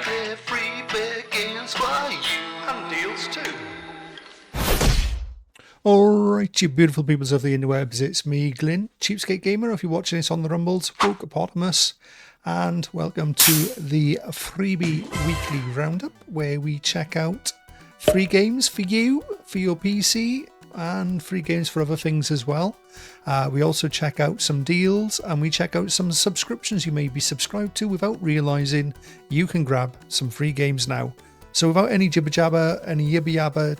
They're Freebie games for you and deals too. Alright, you beautiful peoples of the interwebs, it's me, Glyn, CheapSkate Gamer, if you're watching this on the Rumbles, Wokepotamus, and welcome to the Freebie Weekly Roundup, where we check out free games for you, for your PC, and free games for other things as well. We also check out some deals, and we check out some subscriptions you may be subscribed to without realising you can grab some free games now. So without any jibber jabber, any yibber yabber,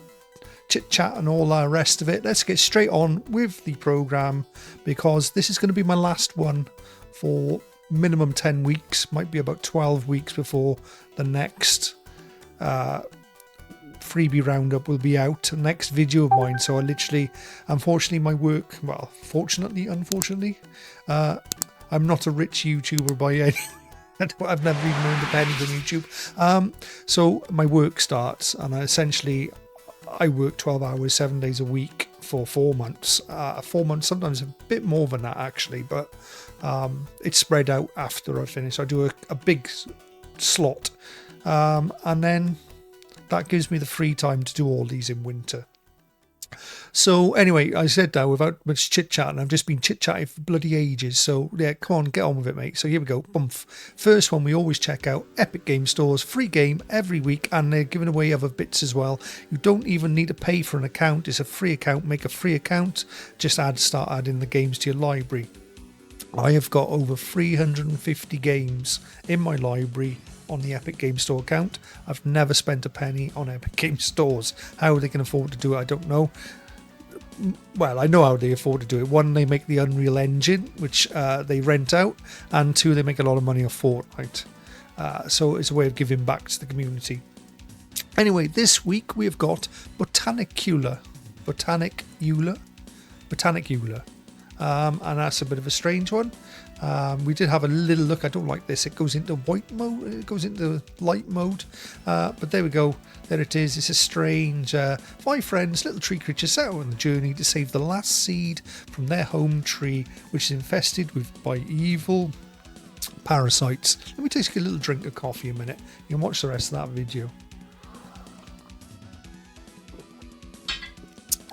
chit chat and all the rest of it, let's get straight on with the program, because this is going to be my last one for minimum 10 weeks, might be about 12 weeks before the next freebie roundup will be out, next video of mine. So I literally, unfortunately, my work, well, fortunately, unfortunately, I'm not a rich YouTuber by any I've never even earned a penny from YouTube. So my work starts, and I work 12 hours, 7 days a week for 4 months. 4 months, sometimes a bit more than that actually, but it's spread out after I finish. I do a big slot, and then that gives me the free time to do all these in winter. So anyway, I said that without much chit-chatting, I've just been chit-chatting for bloody ages. So yeah, come on, get on with it, mate. So here we go. Bump. First one, we always check out Epic Game Store's free game every week, and they're giving away other bits as well. You don't even need to pay for an account. It's a free account. Make a free account. Just start adding the games to your library. I have got over 350 games in my library on the Epic Game Store account. I've never spent a penny on Epic Game Stores. How they can afford to do it, I don't know. Well, I know how they afford to do it. One, they make the Unreal Engine, which they rent out, and two, they make a lot of money off Fortnite. So it's a way of giving back to the community. Anyway, this week we have got Botanicula. And that's a bit of a strange one. We did have a little look. I don't like this. It goes into white mode. It goes into light mode. But there we go. There it is. It's a strange 5 friends, little tree creatures, set out on the journey to save the last seed from their home tree, which is infested by evil parasites. Let me take a little drink of coffee a minute. You can watch the rest of that video.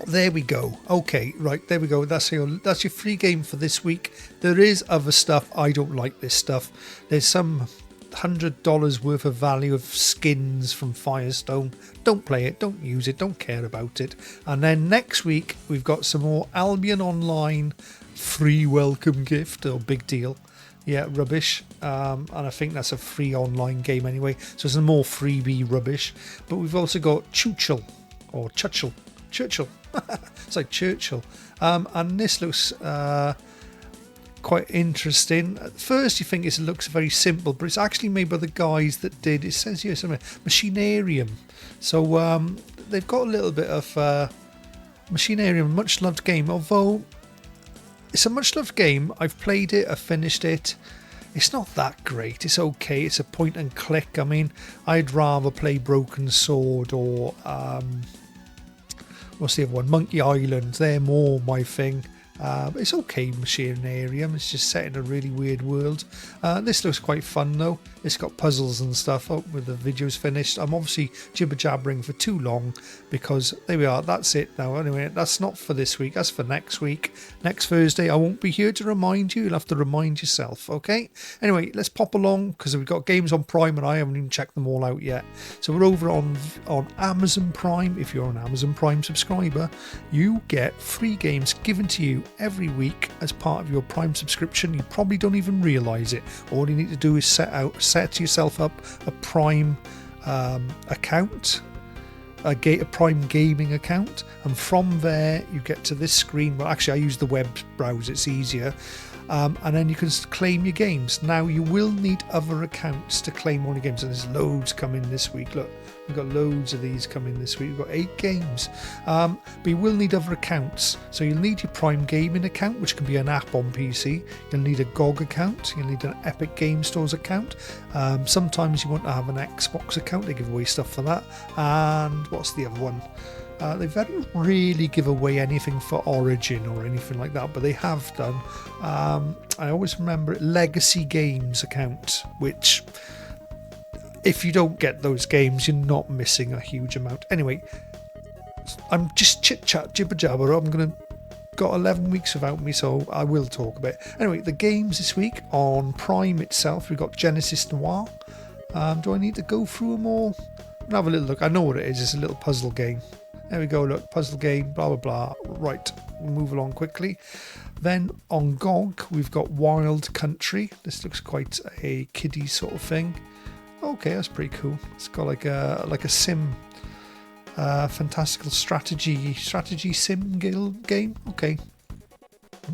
There we go. Okay, right, there we go. That's your free game for this week. There is other stuff. I don't like this stuff. There's some $100 worth of value of skins from Firestone. Don't play it, don't use it, don't care about it. And then next week we've got some more Albion Online free welcome gift, or big deal. Yeah, rubbish. And I think that's a free online game anyway, so some more freebie rubbish. But we've also got Churchill. It's like Churchill. And this looks quite interesting. At first you think it looks very simple, but it's actually made by the guys that did, it says here somewhere, Machinarium. So they've got a little bit of Machinarium, much loved game. Although it's a much loved game, I've played it, I've finished it. It's not that great. It's okay. It's a point and click. I mean, I'd rather play Broken Sword or what's the other one? Monkey Island. They're more my thing. It's okay, Machinarium. It's just set in a really weird world. This looks quite fun though. It's got puzzles and stuff up with the videos finished. I'm obviously jibber jabbering for too long, because there we are. That's it now. Anyway, that's not for this week. That's for next week. Next Thursday, I won't be here to remind you. You'll have to remind yourself, okay? Anyway, let's pop along, because we've got games on Prime and I haven't even checked them all out yet. So we're over on Amazon Prime. If you're an Amazon Prime subscriber, you get free games given to you every week as part of your Prime subscription. You probably don't even realise it. All you need to do is set yourself up a Prime account, a Prime gaming account, and from there you get to this screen. Well, actually I use the web browser, it's easier. And then you can claim your games. Now you will need other accounts to claim all your games, and there's loads coming this week. Look, we've got loads of these coming this week. We've got 8 games, but you will need other accounts. So you'll need your Prime Gaming account, which can be an app on PC. You'll need a GOG account. You'll need an Epic Game Stores account. Sometimes you want to have an Xbox account. They give away stuff for that. And what's the other one? They very rarely give away anything for Origin or anything like that, but they have done. I always remember Legacy Games account, which if you don't get those games, you're not missing a huge amount. Anyway, I'm just chit-chat, jibber-jabber. Got 11 weeks without me, so I will talk a bit. Anyway, the games this week on Prime itself, we've got Genesis Noir. Do I need to go through them all? I'll have a little look. I know what it is. It's a little puzzle game. There we go, look, puzzle game, blah, blah, blah. Right, we'll move along quickly. Then on GOG, we've got Wild Country. This looks quite a kiddie sort of thing. Okay, that's pretty cool. It's got like a sim, fantastical strategy sim game. Okay,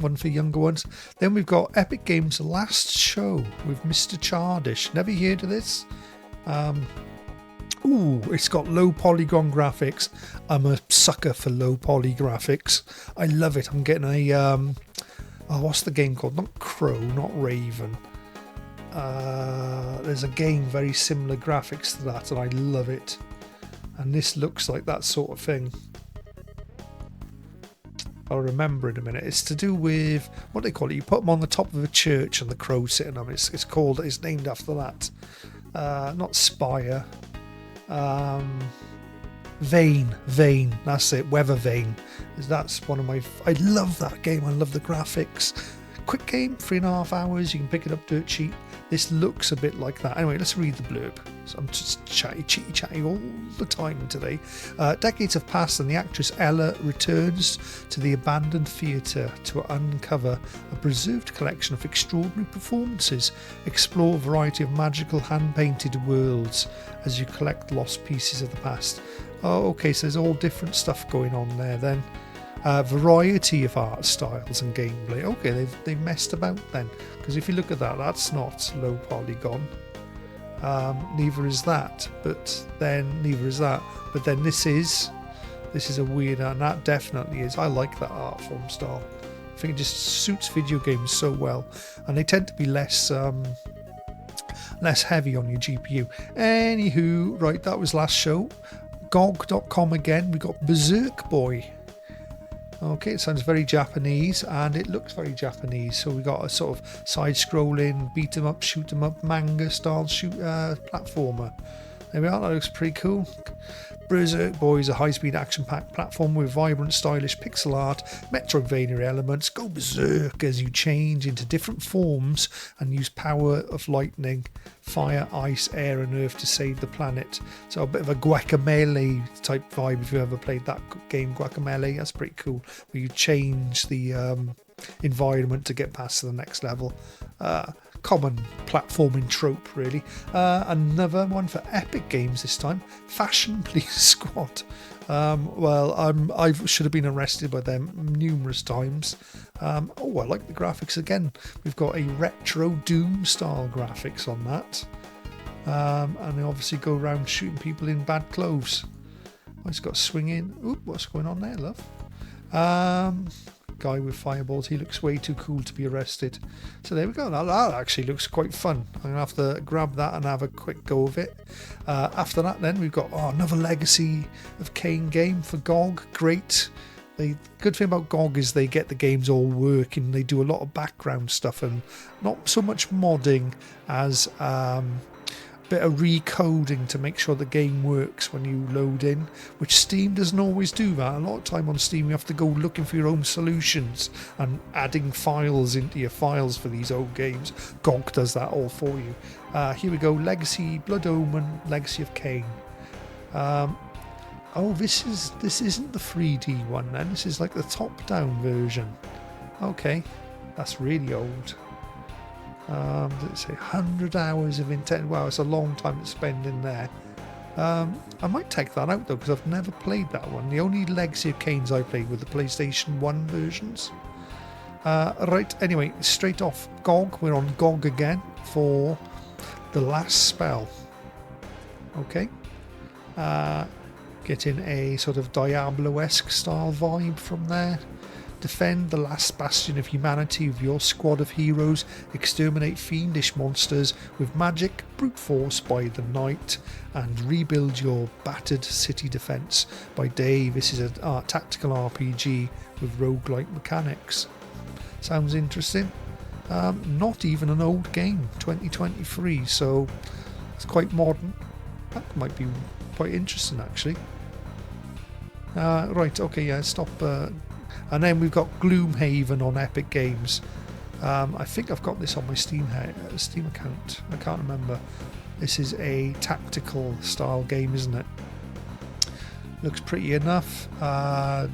one for younger ones. Then we've got Epic Games' Last Show with Mr. Chardish. Never heard of this. Ooh, it's got low polygon graphics. I'm a sucker for low poly graphics. I love it. I'm getting a what's the game called? Not Crow, not Raven. There's a game very similar graphics to that, and I love it. And this looks like that sort of thing. I'll remember in a minute. It's to do with what they call it. You put them on the top of a church, and the crow sitting on it. It's named after that. Not Spire. Vane. That's it. Weather Vane. That's one of my. I love that game. I love the graphics. Quick game, 3.5 hours. You can pick it up dirt cheap. This looks a bit like that. Anyway, let's read the blurb. So I'm just chatty all the time today. Decades have passed and the actress Ella returns to the abandoned theatre to uncover a preserved collection of extraordinary performances. Explore a variety of magical hand-painted worlds as you collect lost pieces of the past. Oh, okay, so there's all different stuff going on there then. Variety of art styles and gameplay. Okay, they've messed about then, because if you look at that, that's not low polygon. Neither is that, but then this is a weird, and that definitely is. I like that art form style. I think it just suits video games so well, and they tend to be less heavy on your GPU. Anywho, right, that was last show. GOG.com again. We got Berserk Boy. Okay, it sounds very Japanese and it looks very Japanese. So we got a sort of side-scrolling, beat 'em up, shoot 'em up, manga-style platformer. There we are. That looks pretty cool. Berserk Boy is a high-speed action-packed platform with vibrant, stylish pixel art, Metroidvania elements. Go berserk as you change into different forms and use power of lightning, fire, ice, air and earth to save the planet. So a bit of a Guacamelee type vibe if you ever played that game, Guacamelee. That's pretty cool, where you change the environment to get past to the next level. Common platforming trope, really. Another one for Epic Games this time, Fashion Police Squad. I should have been arrested by them numerous times. I like the graphics again. We've got a retro Doom style graphics on that, and they obviously go around shooting people in bad clothes. It's got swinging. Oop, what's going on there, love? Guy with fireballs. He looks way too cool to be arrested. So there we go. Now that actually looks quite fun. I'm gonna have to grab that and have a quick go of it. After that, then we've got another Legacy of Kain game for GOG. Great. The good thing about GOG is they get the games all working. They do a lot of background stuff and not so much modding as bit of recoding to make sure the game works when you load in, which Steam doesn't always do that. A lot of time on Steam you have to go looking for your own solutions and adding files into your files for these old games. GOG does that all for you. Here we go, Legacy, Blood Omen, Legacy of Kain. This isn't the 3D one then, this is like the top-down version. Okay, that's really old. Let's say 100 hours of intent. Wow, it's a long time to spend in there. I might take that out though, because I've never played that one. The only Legacy of Kains I played were the PlayStation 1 versions. Right, anyway, straight off GOG. We're on GOG again for The Last Spell. Okay. Getting a sort of Diablo-esque style vibe from there. Defend the last bastion of humanity with your squad of heroes. Exterminate fiendish monsters with magic, brute force by the night, and rebuild your battered city defense by day. This is a tactical RPG with roguelike mechanics. Sounds interesting. Not even an old game, 2023, so It's quite modern. That might be quite interesting, actually. Right, okay, yeah, stop. And then we've got Gloomhaven on Epic Games. I think I've got this on my Steam account. I can't remember. This is a tactical style game, isn't it? Looks pretty enough.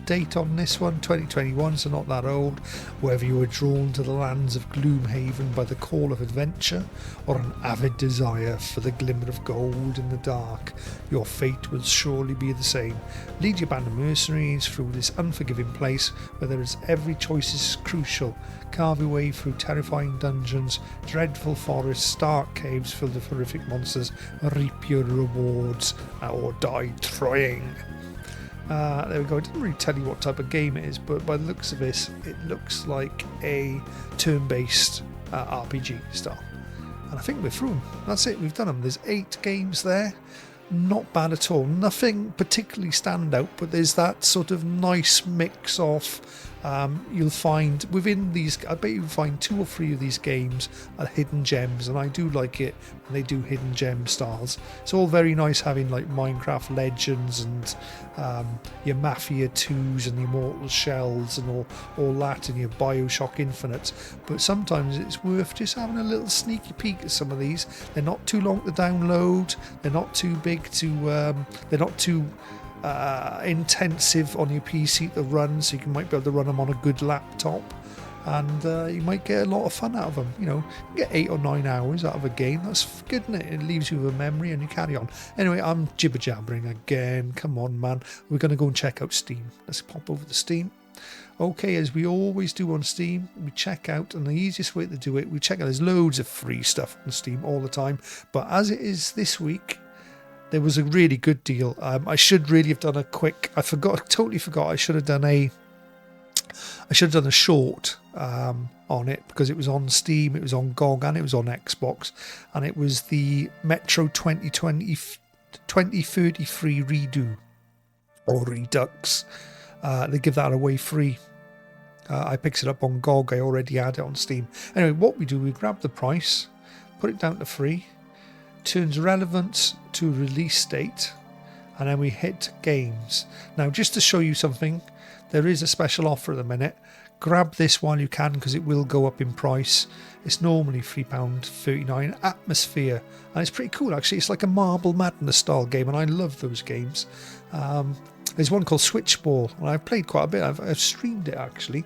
Date on this one, 2021, so not that old. Whether you were drawn to the lands of Gloomhaven by the call of adventure or an avid desire for the glimmer of gold in the dark, your fate will surely be the same. Lead your band of mercenaries through this unforgiving place where there is every choice is crucial. Carve your way through terrifying dungeons, dreadful forests, dark caves filled with horrific monsters, reap your rewards or die trying. There we go. It didn't really tell you what type of game it is, but by the looks of this, it looks like a turn-based RPG style. And I think we're through them. That's it. We've done them. There's 8 games there. Not bad at all. Nothing particularly stand out, but there's that sort of nice mix of you'll find within these, I bet you'll find 2 or 3 of these games are hidden gems, and I do like it when they do hidden gem styles. It's all very nice having like Minecraft Legends and your Mafia 2s and your Immortal Shells and all that, and your Bioshock Infinite, but sometimes it's worth just having a little sneaky peek at some of these. They're not too long to download, they're not too big to they're not too intensive on your PC to run, so you might be able to run them on a good laptop, and you might get a lot of fun out of them. You know, you get 8 or 9 hours out of a game. That's good, isn't it? It leaves you with a memory and you carry on. Anyway, I'm jibber jabbering again. Come on, man. We're going to go and check out Steam. Let's pop over to Steam. Okay, as we always do on Steam, we check out, and the easiest way to do it, we check out, there's loads of free stuff on Steam all the time, but as it is this week, there was a really good deal. I should really have done a quick. Totally forgot. I should have done a short on it, because it was on Steam, it was on GOG, and it was on Xbox, and it was the Metro 2033 redo or Redux. They give that away free. I picked it up on GOG. I already had it on Steam. Anyway, what we do, we grab the price, put it down to free, turns relevant to release date, and then we hit games. Now, just to show you something, there is a special offer at the minute. Grab this while you can, because it will go up in price. It's normally £3.39. Atmosphere, and it's pretty cool actually. It's like a Marble Madness style game, and I love those games. There's one called Switchball, and I've played quite a bit. I've streamed it actually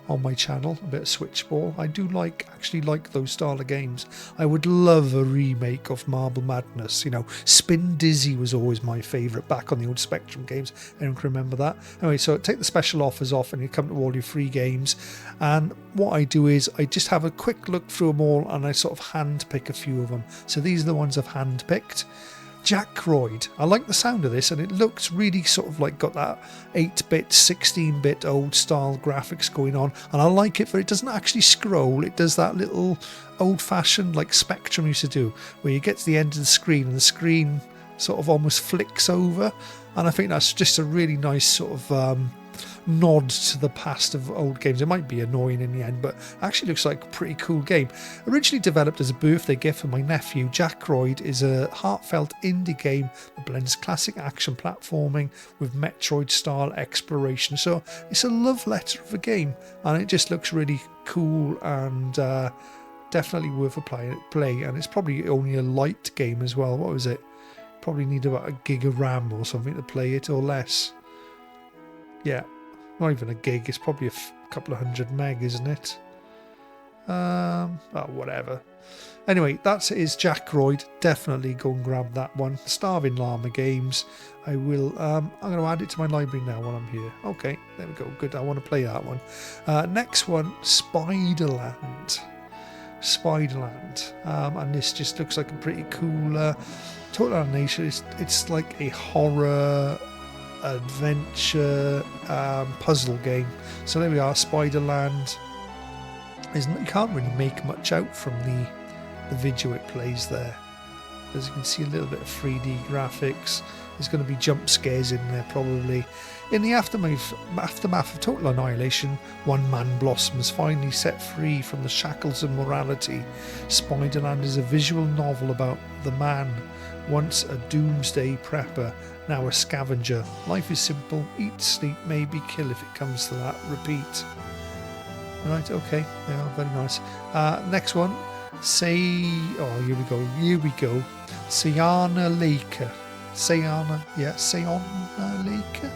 on my channel, a bit of Switchball. I do actually like those style of games. I would love a remake of Marble Madness. You know, Spin Dizzy was always my favourite back on the old Spectrum games. Anyone can remember that? Anyway, so take the special offers off and you come to all your free games. And what I do is I just have a quick look through them all, and I sort of hand pick a few of them. So these are the ones I've hand picked. Jackroid. I like the sound of this, and it looks really sort of like got that 8-bit, 16-bit old style graphics going on, and I like it for it doesn't actually scroll. It does that little old-fashioned like Spectrum used to do, where you get to the end of the screen and the screen sort of almost flicks over, and I think that's just a really nice sort of nod to the past of old games. It might be annoying in the end, but actually looks like a pretty cool game. Originally developed as a birthday gift for my nephew, Jackroid is a heartfelt indie game that blends classic action platforming with Metroid style exploration. So it's a love letter of a game, and it just looks really cool and definitely worth a play. And it's probably only a light game as well. What was it? Probably need about a gig of RAM or something to play it, or less. Yeah, not even a gig. It's probably a couple of 100 meg, isn't it? Whatever. Anyway, that is Jackroid. Definitely go and grab that one. Starving Llama Games. I will. I'm going to add it to my library now while I'm here. Okay, there we go. Good. I want to play that one. Next one, Spiderland. And this just looks like a pretty cool total animation. It's like a horror adventure puzzle game. So there we are, Spiderland. You can't really make much out from the video it plays there. As you can see, a little bit of 3D graphics. There's going to be jump scares in there probably. In the aftermath of total annihilation, one man Blossom is finally set free from the shackles of morality. Spiderland is a visual novel about the man, once a doomsday prepper, now a scavenger. Life is simple: eat, sleep, maybe kill if it comes to that. Repeat. Right, okay, yeah, very nice. Next one, here we go. Sayana Leica. Sayana Leica.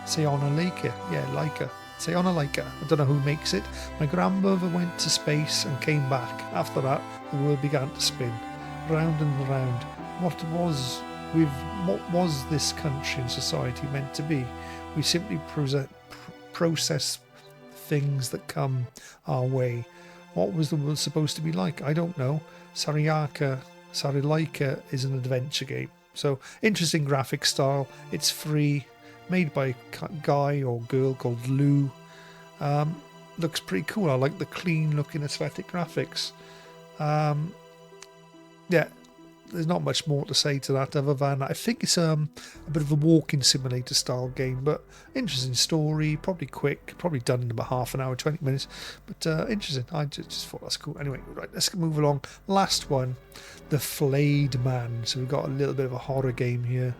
Sayana Leica, yeah, Leica. Sayana Leica. I don't know who makes it. My grandmother went to space and came back. After that, the world began to spin round and round. What was this country and society meant to be? We simply process things that come our way. What was the world supposed to be like? I don't know. Saralaika is an adventure game. So, interesting graphic style. It's free, made by a guy or girl called Lou. Looks pretty cool. I like the clean looking aesthetic graphics. Yeah, there's not much more to say to that other than I think it's a bit of a walking simulator style game, but interesting story, probably quick, probably done in about half an hour, 20 minutes, but interesting. I just thought that's cool. Anyway, right, let's move along. Last one, The Flayed Man. So we've got a little bit of a horror game here.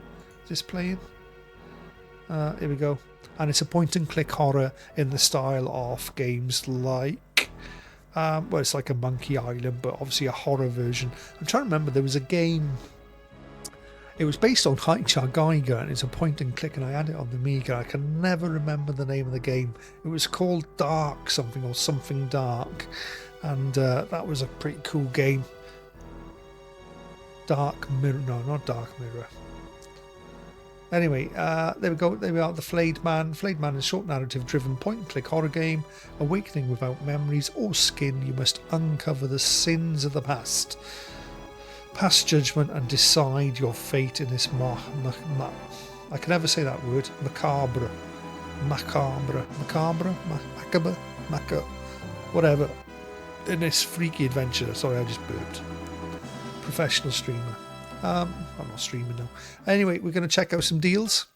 Is this playing? Here we go. And it's a point and click horror in the style of games like well, it's like a Monkey Island, but obviously a horror version. I'm trying to remember, there was a game, it was based on Hitchhiker Geiger, and it's a point and click, and I had it on the Amiga. I can never remember the name of the game. It was called Dark something or something Dark, and that was a pretty cool game. Dark Mirror, no, not Dark Mirror. Anyway, there we go. There we are. The Flayed Man. Flayed Man is a short narrative-driven point-and-click horror game. Awakening without memories or skin, you must uncover the sins of the past, pass judgment, and decide your fate in this I can never say that word. Macabre, whatever. In this freaky adventure. Sorry, I just burped. Professional streamer. I'm not streaming now. Anyway, we're going to check out some deals.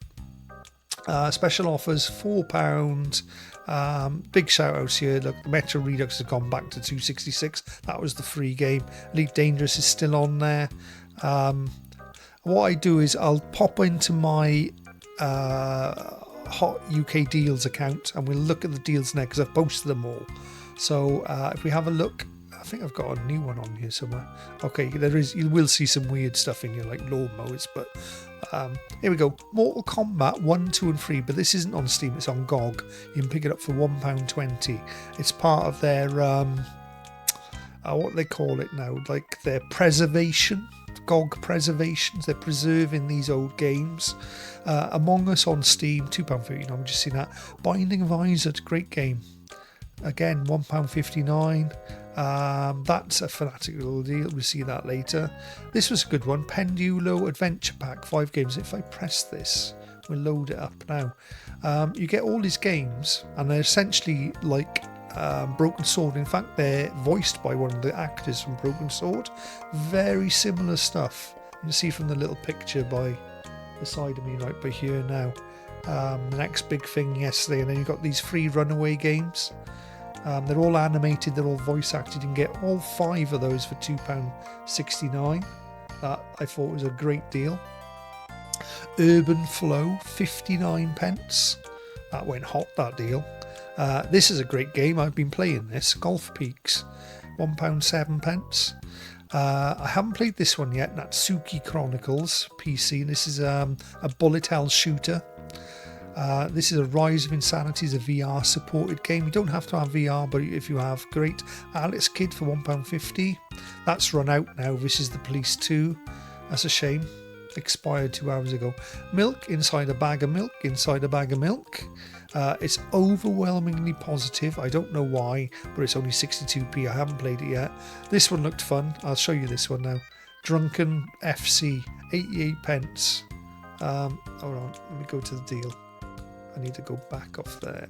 Special offers, £4. Big shout outs here. Look, the Metro Redux has gone back to 266. That was the free game. Elite Dangerous is still on there. What I do is I'll pop into my Hot UK Deals account and we'll look at the deals next because I've posted them all. So if we have a look, I think I've got a new one on here somewhere. Okay, there is. You will see some weird stuff in here like lawnmowers, but here we go. Mortal Kombat 1, 2 and 3, but this isn't on Steam, it's on GOG. You can pick it up for £1.20. It's part of their what they call it now, like their preservation, GOG preservations. They're preserving these old games. Among Us on Steam, £2.39. I'm just seeing that. Binding of Isaac, great game. Again, £1.59. That's a fanatical deal. We'll see that later. This was a good one. Pendulo Adventure Pack, 5 games. If I press this, we'll load it up now. You get all these games, and they're essentially like Broken Sword. In fact, they're voiced by one of the actors from Broken Sword. Very similar stuff. You can see from the little picture by the side of me right by here now. The next big thing yesterday, and then you've got these free runaway games. They're all animated, they're all voice acted. You can get all 5 of those for £2.69. That I thought was a great deal. Urban Flow, 59 pence. That went hot, that deal. This is a great game. I've been playing this. Golf Peaks, £1.07. I haven't played this one yet. Natsuki Chronicles, PC. This is a bullet hell shooter. This is a Rise of Insanity, is a VR supported game. You don't have to have VR, but if you have, great. Alex Kidd for £1.50. That's run out now. This is the Police 2. That's a shame. Expired 2 hours ago. Milk inside a bag of milk. Inside a bag of milk. It's overwhelmingly positive. I don't know why, but it's only 62p. I haven't played it yet. This one looked fun. I'll show you this one now. Drunken FC, 88 pence. Hold on, let me go to the deal. I need to go back off there.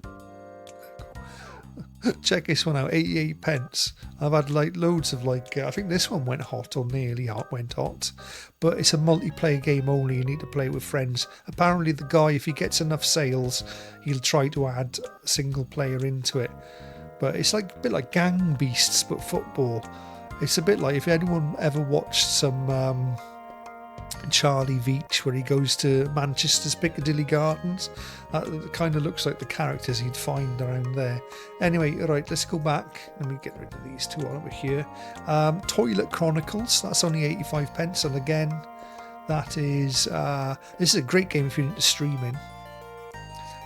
Check this one out, 88 pence. I've had like loads of like, I think this one went hot or nearly went hot, but it's a multiplayer game only. You need to play it with friends. Apparently the guy, if he gets enough sales, he'll try to add single player into it. But it's like a bit like Gang Beasts, but football. It's a bit like, if anyone ever watched some Charlie Veach, where he goes to Manchester's Piccadilly Gardens, that kind of looks like the characters he'd find around there. Anyway, right, let's go back. Let me get rid of these two over here. Toilet Chronicles, that's only 85 pence, and again, that is this is a great game if you're into streaming.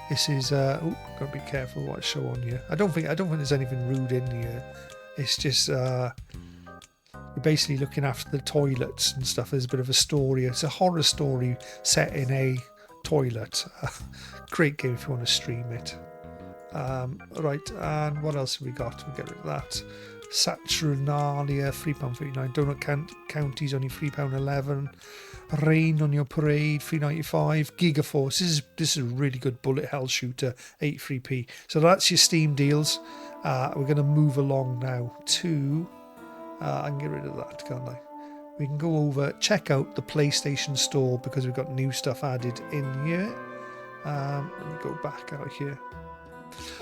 This is gotta be careful what I show on here. I don't think there's anything rude in here. It's just you're basically looking after the toilets and stuff. There's a bit of a story. It's a horror story set in a toilet. Great game if you want to stream it. Right, and what else have we got? We get rid of that. Saturnalia, £3.39. Donut Counties only £3.11. Rain on Your Parade, £3.95. Gigaforce. This is a really good bullet hell shooter, 83p. So that's your Steam deals. We're going to move along now to. I can get rid of that, can't I? We can go over, check out the PlayStation Store because we've got new stuff added in here. Let me go back out here.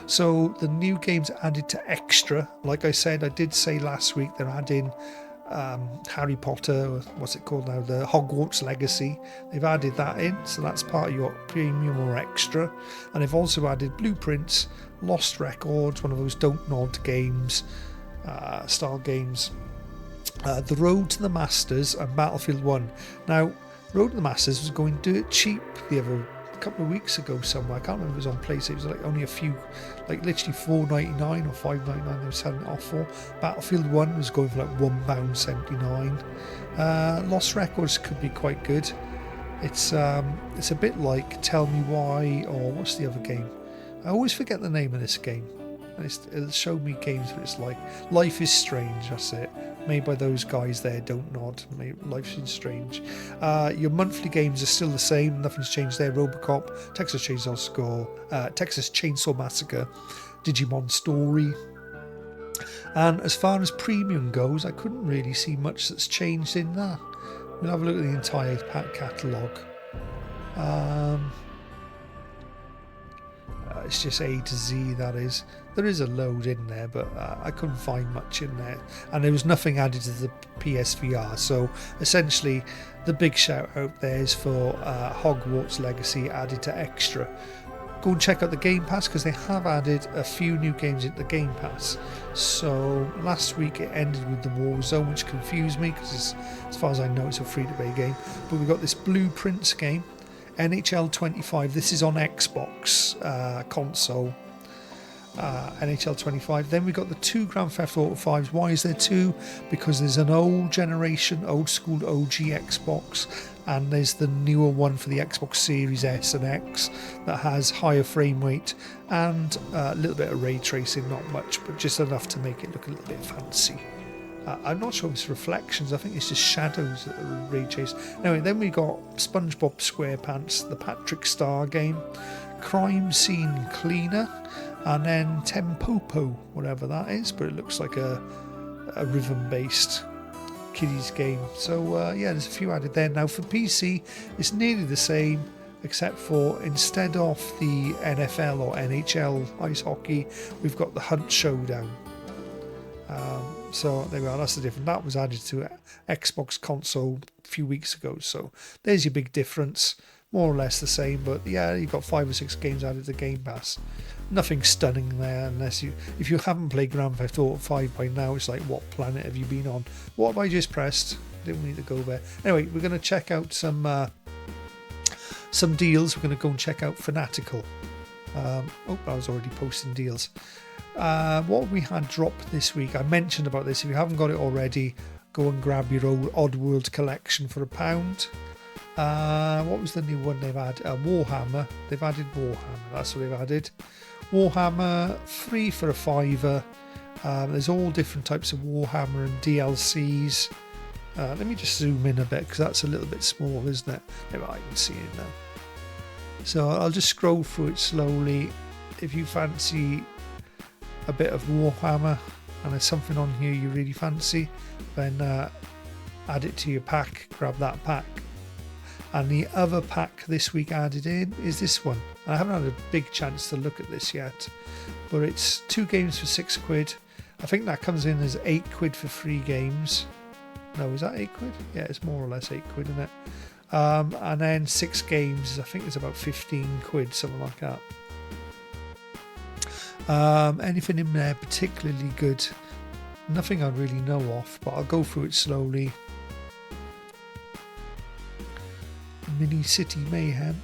So the new games added to Extra. Like I said, I did say last week they're adding Harry Potter, what's it called now? The Hogwarts Legacy. They've added that in, so that's part of your premium or extra. And they've also added Blueprints, Lost Records, one of those don't nod games, style games. The Road to the Masters and Battlefield 1. Now, Road to the Masters was going dirt cheap a couple of weeks ago somewhere. I can't remember if it was on PlayStation. It was like only a few, like literally $4.99 or $5.99 they were selling it off for. Battlefield 1 was going for like £1.79. Lost Records could be quite good. It's a bit like Tell Me Why, or what's the other game? I always forget the name of this game. It'll show me games where it's like Life is Strange, that's it, made by those guys there, don't nod. Life is Strange. Your monthly games are still the same, nothing's changed there. Robocop, Texas Chainsaw Massacre, Digimon Story. And as far as premium goes, I couldn't really see much that's changed in that. We'll have a look at the entire catalogue. It's just A to Z, that is. There is a load in there, but I couldn't find much in there. And there was nothing added to the PSVR. So essentially, the big shout out there is for Hogwarts Legacy added to Extra. Go and check out the Game Pass because they have added a few new games into the Game Pass. So last week it ended with the Warzone, which confused me because as far as I know it's a free-to-play game. But we've got this Blueprints game. NHL 25, this is on Xbox console, NHL 25. Then we got the two Grand Theft Auto 5s. Why is there two? Because there's an old school OG Xbox, and there's the newer one for the Xbox Series S and X that has higher frame rate and a little bit of ray tracing, not much, but just enough to make it look a little bit fancy. I'm not sure if it's reflections, I think it's just shadows that are ray traced. Anyway, then we got SpongeBob SquarePants, the Patrick Star game, Crime Scene Cleaner, and then Tempopo, whatever that is, but it looks like a rhythm-based kiddies game. So yeah, there's a few added there. Now for PC, it's nearly the same, except for instead of the NFL or NHL ice hockey, we've got the Hunt Showdown. So there we are, that's the difference. That was added to Xbox console a few weeks ago, so there's your big difference. More or less the same, but yeah, you've got 5 or 6 games added to Game Pass. Nothing stunning there, unless if you haven't played Grand Theft Auto 5 by now, it's like, what planet have you been on? What have I just pressed? Didn't need to go there. Anyway, we're going to check out some deals. We're going to go and check out Fanatical. I was already posting deals. What we had dropped this week, I mentioned about this. If you haven't got it already, go and grab your old Oddworld collection for £1. What was the new one they've added? Warhammer. They've added Warhammer. That's what they've added. Warhammer, free for £5. There's all different types of Warhammer and DLCs. Let me just zoom in a bit because that's a little bit small, isn't it? There, I can see it now. So I'll just scroll through it slowly. If you fancy a bit of Warhammer and there's something on here you really fancy, then add it to your pack, grab that pack. And the other pack this week added in is this one. I haven't had a big chance to look at this yet, but it's 2 games for £6. I think that comes in as £8 for 3 games. No, is that £8? Yeah, it's more or less £8, isn't it? And then 6 games, I think it's about £15, something like that. Anything in there particularly good? Nothing I really know of, but I'll go through it slowly. Mini City Mayhem,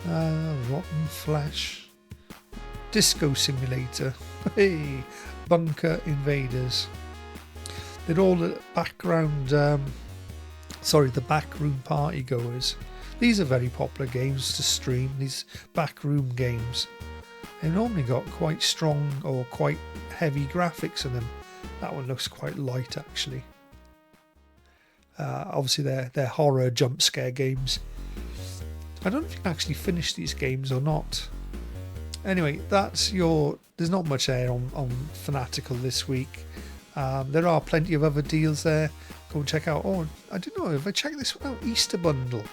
Rotten Flesh, Disco Simulator, hey, Bunker Invaders. They're all the background, the backroom party goers. These are very popular games to stream, these backroom games. They've normally got quite strong or quite heavy graphics in them. That one looks quite light actually. Obviously they're horror jump scare games. I don't know if you can actually finish these games or not. Anyway, there's not much there on Fanatical this week. There are plenty of other deals there. Go and check out. Oh, I don't know if I check this one out. Easter bundle,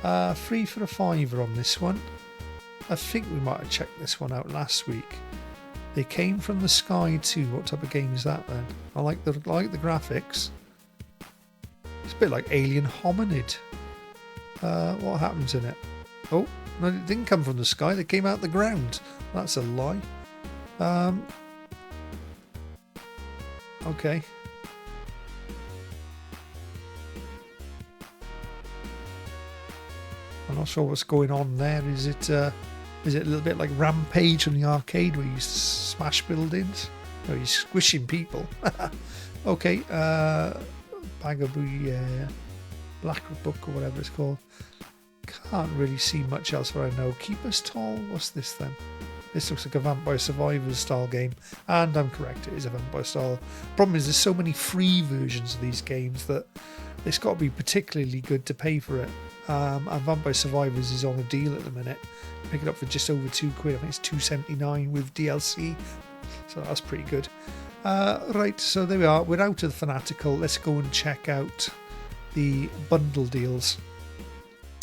3 for a £5 on this one. I think we might have checked this one out last week. They Came from the Sky too. What type of game is that then? I like the graphics. It's a bit like Alien Hominid. What happens in it? Oh, no, it didn't come from the sky. They came out the ground. That's a lie. Okay. I'm not sure what's going on there. Is it a little bit like Rampage on the arcade where you smash buildings? No, you're squishing people. Okay. Bagaboo, yeah. Black Book or whatever it's called. Can't really see much else where I know. Keep Us Tall. What's this then? This looks like a Vampire Survivors style game, and I'm correct, it is a Vampire style. Problem is there's so many free versions of these games that it's got to be particularly good to pay for it. And Vampire Survivors is on a deal at the minute. Pick it up for just over £2. I think it's £2.79 with DLC, so that's pretty good. Right, so there we are. We're out of the Fanatical. Let's go and check out the bundle deals.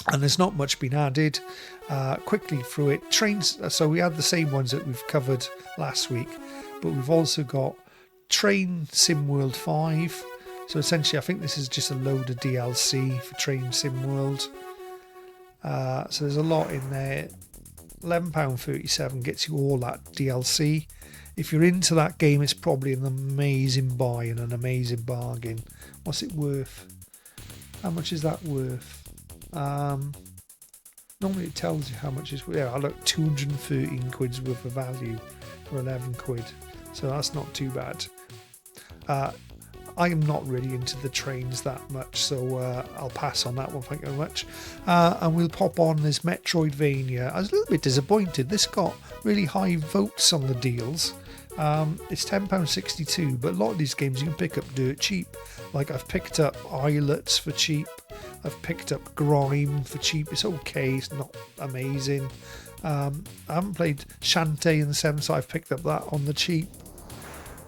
And there's not much been added. Quickly through it. Trains. So we had the same ones that we've covered last week, but we've also got Train Sim World 5. So essentially, I think this is just a load of DLC for Train Sim World. So there's a lot in there. £11.37 gets you all that DLC. If you're into that game, it's probably an amazing buy and an amazing bargain. What's it worth? How much is that worth? Normally it tells you how much it's worth. Yeah, I look, 213 quid's worth of value for 11 quid. So that's not too bad. I am not really into the trains that much, so I'll pass on that one, thank you very much. And we'll pop on this Metroidvania. I was a little bit disappointed. This got really high votes on the deals. It's £10.62, but a lot of these games you can pick up dirt cheap. Like I've picked up Islets for cheap. I've picked up Grime for cheap. It's okay, it's not amazing. I haven't played Shantae in the 7, so I've picked up that on the cheap.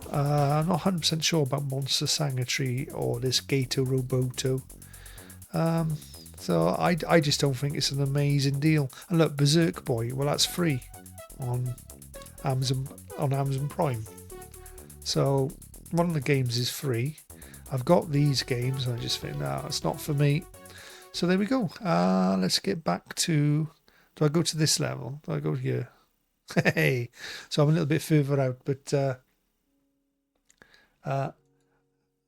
I'm not 100% sure about Monster Sanctuary or this Gato Roboto. So I just don't think it's an amazing deal. And look, Berserk Boy, well, that's free on Amazon Prime. So one of the games is free. I've got these games and I just think, no, it's not for me. So there we go. Let's get back to... Do I go to this level? Do I go here? Hey, so I'm a little bit further out, but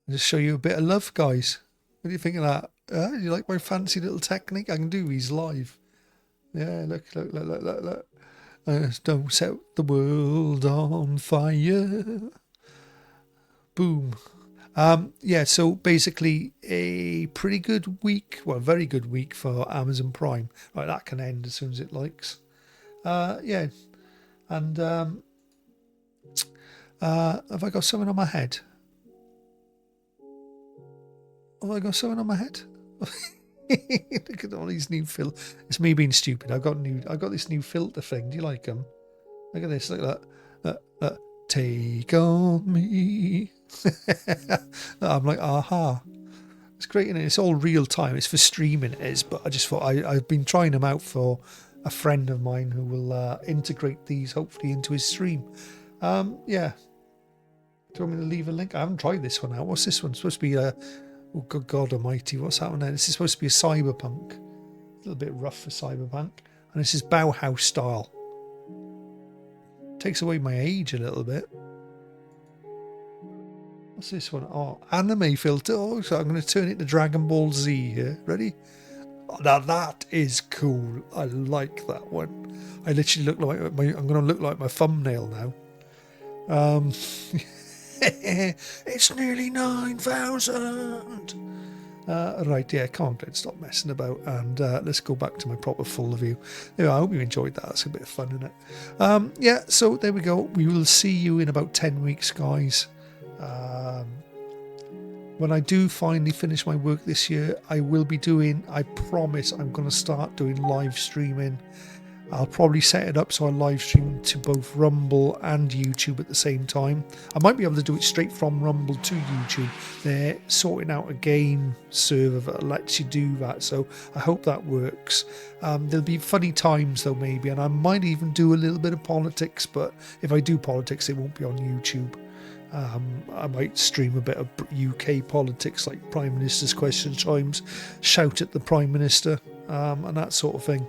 just show you a bit of love, guys. What do you think of that? Do you like my fancy little technique? I can do these live. Yeah, look. Don't set the world on fire. Boom. Yeah, so basically a pretty good week, well, a very good week for Amazon Prime. Right, that can end as soon as it likes. Yeah, and have I got something on my head? Have I got something on my head? Look at all these new It's me being stupid. I've got this new filter thing. Do you like them? Look at this. Look at that. Take on me. I'm like, aha. It's great, and it's all real time. It's for streaming, it is, but I just thought I've been trying them out for a friend of mine who will integrate these hopefully into his stream. Yeah. Do you want me to leave a link? I haven't tried this one out. What's this one? It's supposed to be a... Oh, good God almighty, what's that one there? This is supposed to be a cyberpunk. A little bit rough for cyberpunk. And this is Bauhaus style. Takes away my age a little bit. What's this one? Oh, anime filter. Oh, so I'm going to turn it to Dragon Ball Z here. Ready? Oh, now that is cool. I like that one. I literally look like I'm going to look like my thumbnail now. It's nearly 9,000. Right, yeah, come on, Glenn, stop messing about, and let's go back to my proper full view. Anyway, I hope you enjoyed that. It's a bit of fun, isn't it? Yeah, so there we go. We will see you in about 10 weeks, guys. When I do finally finish my work this year, I will be doing, I promise I'm going to start doing live streaming. I'll probably set it up so I live stream to both Rumble and YouTube at the same time. I might be able to do it straight from Rumble to YouTube. They're sorting out a game server that lets you do that, so I hope that works. There'll be funny times though, maybe, and I might even do a little bit of politics, but if I do politics, it won't be on YouTube. I might stream a bit of UK politics, like Prime Minister's Question Times, shout at the Prime Minister, and that sort of thing.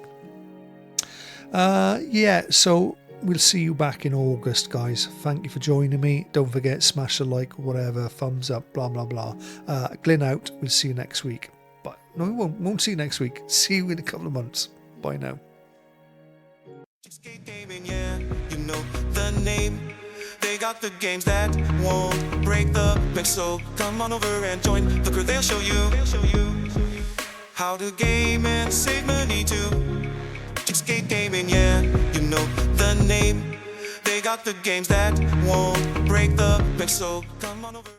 Yeah, so we'll see you back in August, guys. Thank you for joining me. Don't forget, smash a like, whatever, thumbs up, blah, blah, blah. Glyn out. We'll see you next week. But no, we won't see you next week. See you in a couple of months. Bye now. CheapSkate gaming, yeah, you know the name. They got the games that won't break the bank, so come on over and join the crew. They'll show you how to game and save money too. CheapSkate gaming, yeah, you know the name. They got the games that won't break the bank, so come on over.